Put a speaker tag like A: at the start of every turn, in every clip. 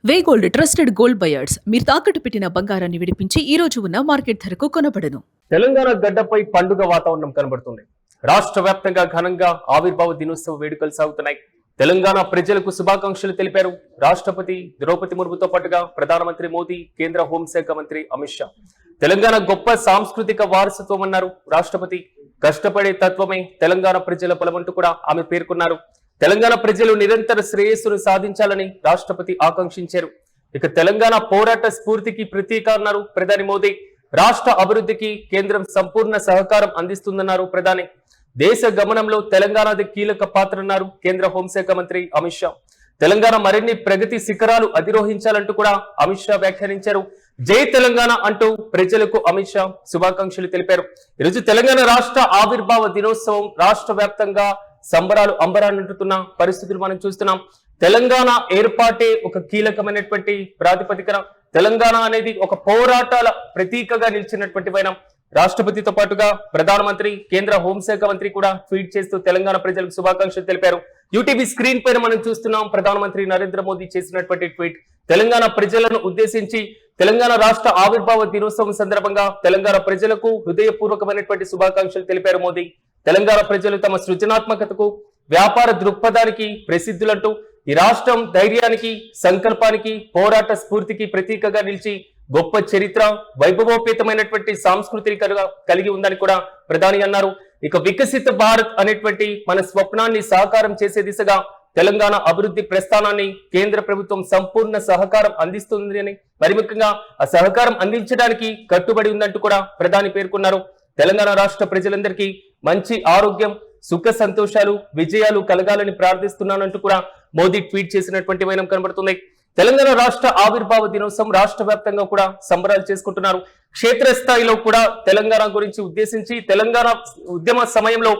A: వే gold trusted gold buyers మీరు తాకట్టు పెట్టిన బంగారాన్ని విడిపించి ఈ రోజు ఉన్న మార్కెట్ ధరకు కొనబడను.
B: తెలంగాణ గడ్డపై పండుగ వాతావరణం కనబడుతుంది. రాష్ట్ర వ్యాప్తంగా ఘనంగా ఆవిర్భావ దినోత్సవ వేడుకలు సాగుతున్నాయి. తెలంగాణ ప్రజలకు శుభాకాంక్షలు తెలిపారు రాష్ట్రపతి ద్రౌపది ముర్ముతో పాటుగా ప్రధానమంత్రి మోదీ, కేంద్ర హోంశాఖ మంత్రి అమిత్ షా. తెలంగాణ గొప్ప సాంస్కృతిక వారసత్వం అన్నారు రాష్ట్రపతి. కష్టపడే తత్వమే తెలంగాణ ప్రజల బలమంటూ కూడా ఆమె పేర్కొన్నారు. తెలంగాణ ప్రజలు నిరంతర శ్రేయస్సును సాధించాలని రాష్ట్రపతి ఆకాంక్షించారు. ఇక తెలంగాణ పోరాట స్ఫూర్తికి ప్రతీక అన్నారు ప్రధాని మోదీ. రాష్ట్ర అభివృద్ధికి కేంద్రం సంపూర్ణ సహకారం అందిస్తుందన్నారు ప్రధాని. దేశ గమనంలో తెలంగాణది కీలక పాత్ర అన్నారు కేంద్ర హోంశాఖ మంత్రి అమిత్ షా. తెలంగాణ మరిన్ని ప్రగతి శిఖరాలు అధిరోహించాలంటూ కూడా అమిత్ షా వ్యాఖ్యానించారు. జై తెలంగాణ అంటూ ప్రజలకు అమిత్ షా శుభాకాంక్షలు తెలిపారు. ఈరోజు తెలంగాణ రాష్ట్ర ఆవిర్భావ దినోత్సవం రాష్ట్ర వ్యాప్తంగా సంబరాలు అంబరాన్నంటున్న పరిస్థితులు మనం చూస్తున్నాం. తెలంగాణ ఏర్పాటే ఒక కీలకమైనటువంటి ప్రాతిపదికన. తెలంగాణ అనేది ఒక పోరాటాల ప్రతీకగా నిలిచినటువంటి వైనం. రాష్ట్రపతితో పాటుగా ప్రధానమంత్రి, కేంద్ర హోంశాఖ మంత్రి కూడా ట్వీట్ చేస్తూ తెలంగాణ ప్రజలకు శుభాకాంక్షలు తెలిపారు. యూటీవీ స్క్రీన్ పైన మనం చూస్తున్నాం ప్రధానమంత్రి నరేంద్ర మోదీ చేసినటువంటి ట్వీట్. తెలంగాణ ప్రజలను ఉద్దేశించి తెలంగాణ రాష్ట్ర ఆవిర్భావ దినోత్సవం సందర్భంగా తెలంగాణ ప్రజలకు హృదయపూర్వకమైనటువంటి శుభాకాంక్షలు తెలిపారు మోదీ. తెలంగాణ ప్రజలు తమ సృజనాత్మకతకు, వ్యాపార దృక్పథానికి ప్రసిద్ధులంటూ ఈ రాష్ట్రం ధైర్యానికి, సంకల్పానికి, పోరాట స్ఫూర్తికి ప్రతీకగా నిలిచి గొప్ప చరిత్ర, వైభవోపేతమైనటువంటి సాంస్కృతిని కలిగి ఉందని కూడా ప్రధాని అన్నారు. ఇక వికసిత భారత్ అనేటువంటి మన స్వప్నాన్ని సాకారం చేసే దిశగా తెలంగాణ అభివృద్ధి ప్రస్థానాన్ని కేంద్ర ప్రభుత్వం సంపూర్ణ సహకారం అందిస్తుంది అని, మరి ముఖ్యంగా ఆ సహకారం అందించడానికి కట్టుబడి ఉందంటూ కూడా ప్రధాని పేర్కొన్నారు. తెలంగాణ రాష్ట్ర ప్రజలందరికీ మంచి ఆరోగ్యం, సుఖ సంతోషాలు, విజయాలు కలగాలని ప్రార్థిస్తున్నానంటూ కూడా మోదీ ట్వీట్ చేసినటువంటి వైనం కనబడుతుంది. తెలంగాణ రాష్ట్ర ఆవిర్భావ దినోత్సవం రాష్ట్ర వ్యాప్తంగా కూడా సంబరాలు చేసుకుంటున్నారు. క్షేత్రస్థాయిలో కూడా తెలంగాణ గురించి ఉద్దేశించి తెలంగాణ ఉద్యమ సమయంలో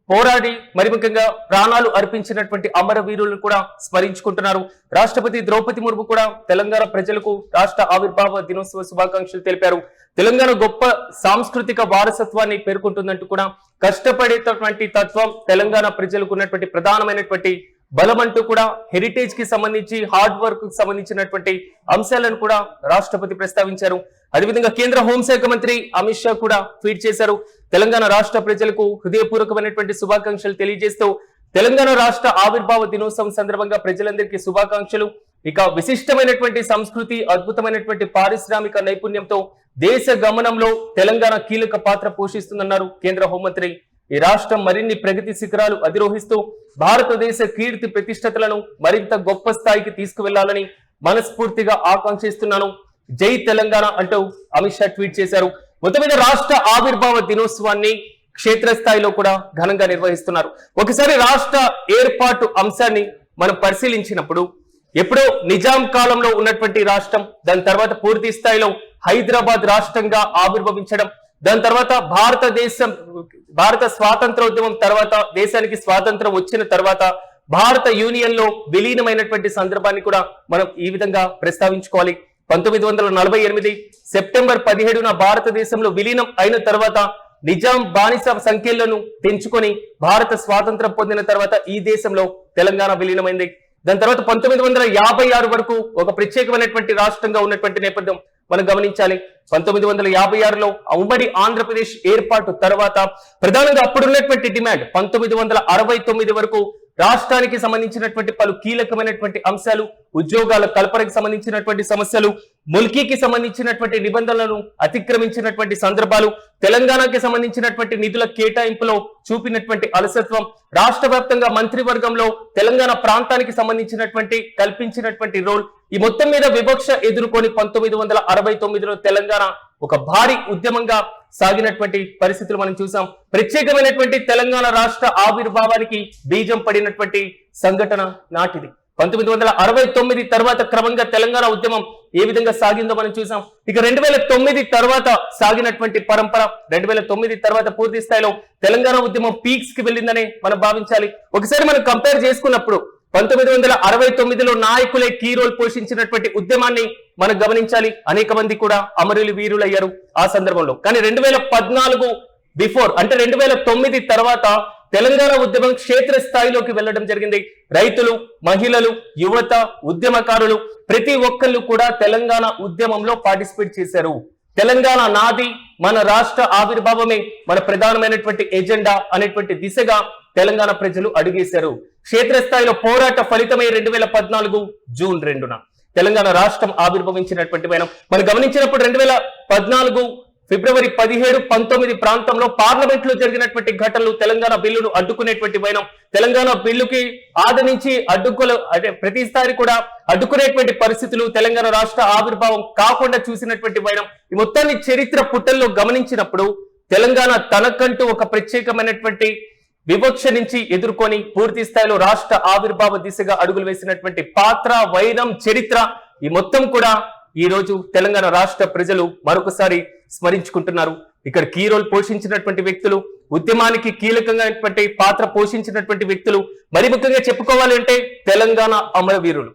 B: పోరాడి మరి ముఖ్యంగా ప్రాణాలు అర్పించినటువంటి అమరవీరులను కూడా స్మరించుకుంటున్నారు. రాష్ట్రపతి ద్రౌపది ముర్ము కూడా తెలంగాణ ప్రజలకు రాష్ట్ర ఆవిర్భావ దినోత్సవ శుభాకాంక్షలు తెలిపారు. తెలంగాణ గొప్ప సాంస్కృతిక వారసత్వాన్ని పేర్కొంటుందంటూ కూడా కష్టపడేటటువంటి తత్వం తెలంగాణ ప్రజలకు ఉన్నటువంటి ప్రధానమైనటువంటి బలమంటూ కూడా హెరిటేజ్ కి సంబంధించి, హార్డ్ వర్క్ కి సంబంధించినటువంటి అంశాలను కూడా రాష్ట్రపతి ప్రస్తావించారు. అదేవిధంగా కేంద్ర హోంశాఖ మంత్రి అమిత్ షా కూడా ట్వీట్ చేశారు. తెలంగాణ రాష్ట్ర ప్రజలకు హృదయపూర్వకమైనటువంటి శుభాకాంక్షలు తెలియజేస్తూ తెలంగాణ రాష్ట్ర ఆవిర్భావ దినోత్సవం సందర్భంగా ప్రజలందరికీ శుభాకాంక్షలు. ఇక విశిష్టమైనటువంటి సంస్కృతి, అద్భుతమైనటువంటి పారిశ్రామిక నైపుణ్యంతో దేశ గమనంలో తెలంగాణ కీలక పాత్ర పోషిస్తుందన్నారు కేంద్ర హోంమంత్రి. ఈ రాష్ట్రం మరిన్ని ప్రగతి శిఖరాలు అధిరోహిస్తూ భారతదేశ కీర్తి ప్రతిష్టతలను మరింత గొప్ప స్థాయికి తీసుకువెళ్లాలని మనస్ఫూర్తిగా ఆకాంక్షిస్తున్నాను. జై తెలంగాణ అంటూ అమిత్ షా ట్వీట్ చేశారు. మొత్తం మీద రాష్ట్ర ఆవిర్భావ దినోత్సవాన్ని క్షేత్రస్థాయిలో కూడా ఘనంగా నిర్వహిస్తున్నారు. ఒకసారి రాష్ట్ర ఏర్పాటు అంశాన్ని మనం పరిశీలించినప్పుడు ఎప్పుడో నిజాం కాలంలో ఉన్నటువంటి రాష్ట్రం, దాని తర్వాత పూర్తి స్థాయిలో హైదరాబాద్ రాష్ట్రంగా ఆవిర్భవించడం, దాని తర్వాత భారత స్వాతంత్రోద్యమం తర్వాత, దేశానికి స్వాతంత్రం వచ్చిన తర్వాత భారత యూనియన్ లో విలీనమైనటువంటి సందర్భాన్ని కూడా మనం ఈ విధంగా ప్రస్తావించుకోవాలి. 1948 సెప్టెంబర్ 17న భారతదేశంలో విలీనం అయిన తర్వాత నిజాం బానిస సంఖ్యలను తెంచుకొని భారత స్వాతంత్రం పొందిన తర్వాత ఈ దేశంలో తెలంగాణ విలీనమైంది. దాని తర్వాత 1956 వరకు ఒక ప్రత్యేకమైనటువంటి రాష్ట్రంగా ఉన్నటువంటి నేపథ్యం మనం గమనించాలి. 1956లో ఉమ్మడి ఆంధ్రప్రదేశ్ ఏర్పాటు తర్వాత ప్రధానంగా అప్పుడున్నటువంటి డిమాండ్ 1969 వరకు రాష్ట్రానికి సంబంధించినటువంటి పలు కీలకమైనటువంటి అంశాలు, ఉద్యోగాల కల్పనకు సంబంధించినటువంటి సమస్యలు, ముల్కీకి సంబంధించినటువంటి నిబంధనలను అతిక్రమించినటువంటి సందర్భాలు, తెలంగాణకి సంబంధించినటువంటి నిధుల కేటాయింపులో చూపినటువంటి అలసత్వం, రాష్ట్ర వ్యాప్తంగా మంత్రివర్గంలో తెలంగాణ ప్రాంతానికి సంబంధించినటువంటి కల్పించినటువంటి రోల్, ఈ మొత్తం మీద వివక్ష ఎదుర్కొని 1969లో తెలంగాణ ఒక భారీ ఉద్యమంగా సాగినటువంటి పరిస్థితులు మనం చూసాం. ప్రత్యేకమైనటువంటి తెలంగాణ రాష్ట్ర ఆవిర్భావానికి బీజం పడినటువంటి సంఘటన నాటిది. 1969 తర్వాత క్రమంగా తెలంగాణ ఉద్యమం ఏ విధంగా సాగిందో మనం చూసాం. ఇక 2009 తర్వాత సాగినటువంటి పరంపర, 2009 తర్వాత పూర్తి స్థాయిలో తెలంగాణ ఉద్యమం పీక్స్ కి వెళ్ళిందనే మనం భావించాలి. ఒకసారి మనం కంపేర్ చేసుకున్నప్పుడు 1969లో నాయకులే కీ రోల్ పోషించినటువంటి ఉద్యమాన్ని మనం గమనించాలి. అనేక మంది కూడా అమరులు వీరులయ్యారు ఆ సందర్భంలో. కానీ 2014 బిఫోర్ అంటే 2009 తర్వాత తెలంగాణ ఉద్యమం క్షేత్ర స్థాయిలోకి వెళ్లడం జరిగింది. రైతులు, మహిళలు, యువత, ఉద్యమకారులు ప్రతి ఒక్కళ్ళు కూడా తెలంగాణ ఉద్యమంలో పార్టిసిపేట్ చేశారు. తెలంగాణ నాది, మన రాష్ట్ర ఆవిర్భావమే మన ప్రధానమైనటువంటి ఎజెండా అనేటువంటి దిశగా తెలంగాణ ప్రజలు అడుగేశారు. క్షేత్రస్థాయిలో పోరాట ఫలితమే 2014 జూన్ 2న తెలంగాణ రాష్ట్రం ఆవిర్భవించినటువంటి వైనం మనం గమనించినప్పుడు 2014 ఫిబ్రవరి 17, 19 ప్రాంతంలో పార్లమెంట్ లో జరిగినటువంటి ఘటనలు తెలంగాణ బిల్లును అడ్డుకునేటువంటి వైనం, తెలంగాణ బిల్లుకి ఆదరించి అంటే ప్రతిసారి కూడా అడ్డుకునేటువంటి పరిస్థితులు, తెలంగాణ రాష్ట్ర ఆవిర్భావం కాకుండా చూసినటువంటి వైనం, ఈ మొత్తాన్ని చరిత్ర పుటల్లో గమనించినప్పుడు తెలంగాణ తనకంటూ ఒక ప్రత్యేకమైనటువంటి వివక్ష నుంచి ఎదుర్కొని పూర్తి స్థాయిలో రాష్ట్ర ఆవిర్భావ దిశగా అడుగులు వేసినటువంటి పాత్ర, వైనం, చరిత్ర ఈ మొత్తం కూడా ఈ రోజు తెలంగాణ రాష్ట్ర ప్రజలు మరొకసారి స్మరించుకుంటున్నారు. ఇక్కడ కీ రోల్ పోషించినటువంటి వ్యక్తులు, ఉద్యమానికి కీలకంగా పాత్ర పోషించినటువంటి వ్యక్తులు, మరి ముఖ్యంగా చెప్పుకోవాలి అంటే తెలంగాణ అమరవీరులు.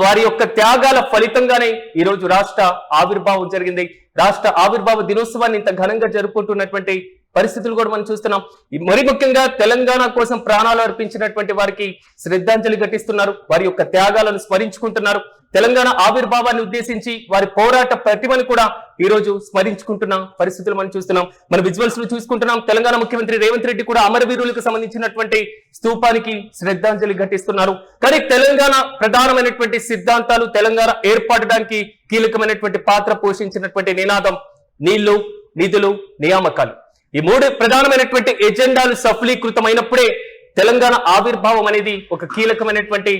B: వారి యొక్క త్యాగాల ఫలితంగానే ఈ రోజు రాష్ట్ర ఆవిర్భావం జరిగింది. రాష్ట్ర ఆవిర్భావ దినోత్సవాన్ని ఇంత ఘనంగా జరుపుకుంటున్నటువంటి పరిస్థితులు కూడా మనం చూస్తున్నాం. మరి ముఖ్యంగా తెలంగాణ కోసం ప్రాణాలు అర్పించినటువంటి వారికి శ్రద్ధాంజలి ఘటిస్తున్నారు, వారి యొక్క త్యాగాలను స్మరించుకుంటున్నారు. తెలంగాణ ఆవిర్భావాన్ని ఉద్దేశించి వారి పోరాట ప్రతిభను కూడా ఈ రోజు స్మరించుకుంటున్న పరిస్థితులు మనం చూస్తున్నాం. మన విజువల్స్ లో చూసుకుంటున్నాం. తెలంగాణ ముఖ్యమంత్రి రేవంత్ రెడ్డి కూడా అమరవీరులకు సంబంధించినటువంటి స్తూపానికి శ్రద్ధాంజలి ఘటిస్తున్నారు. కానీ తెలంగాణ ప్రధానమైనటువంటి సిద్ధాంతాలు, తెలంగాణ ఏర్పడడానికి కీలకమైనటువంటి పాత్ర పోషించినటువంటి నినాదం నీళ్లు, నిధులు, నియామకాలు. ఈ మూడు ప్రధానమైనటువంటి ఎజెండాలు సఫలీకృతమైనప్పుడే తెలంగాణ ఆవిర్భావం అనేది ఒక కీలకమైనటువంటి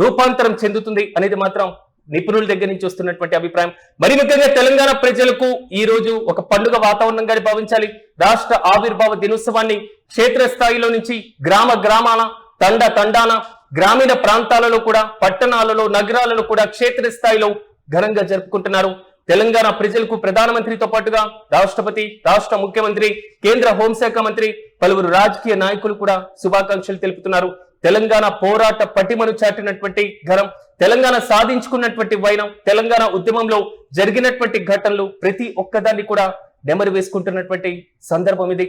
B: రూపాంతరం చెందుతుంది అనేది మాత్రం నిపుణుల దగ్గర నుంచి వస్తున్నటువంటి అభిప్రాయం. మరి ముఖ్యంగా తెలంగాణ ప్రజలకు ఈ రోజు ఒక పండుగ వాతావరణంగా భావించాలి. రాష్ట్ర ఆవిర్భావ దినోత్సవాన్ని క్షేత్రస్థాయిలో నుంచి గ్రామాన, తండాన, గ్రామీణ ప్రాంతాలలో కూడా, పట్టణాలలో, నగరాలలో కూడా క్షేత్రస్థాయిలో ఘనంగా జరుపుకుంటున్నారు. తెలంగాణ ప్రజలకు ప్రధానమంత్రితో పాటుగా రాష్ట్రపతి, రాష్ట్ర ముఖ్యమంత్రి, కేంద్ర హోంశాఖ మంత్రి, పలువురు రాజకీయ నాయకులు కూడా శుభాకాంక్షలు తెలుపుతున్నారు. తెలంగాణ పోరాట పటిమను చాటినటువంటి ఘనం, తెలంగాణ సాధించుకున్నటువంటి వైనం, తెలంగాణ ఉద్యమంలో జరిగినటువంటి ఘటనలు ప్రతి ఒక్కదాన్ని కూడా నెమరు వేసుకుంటున్నటువంటి సందర్భం ఇది.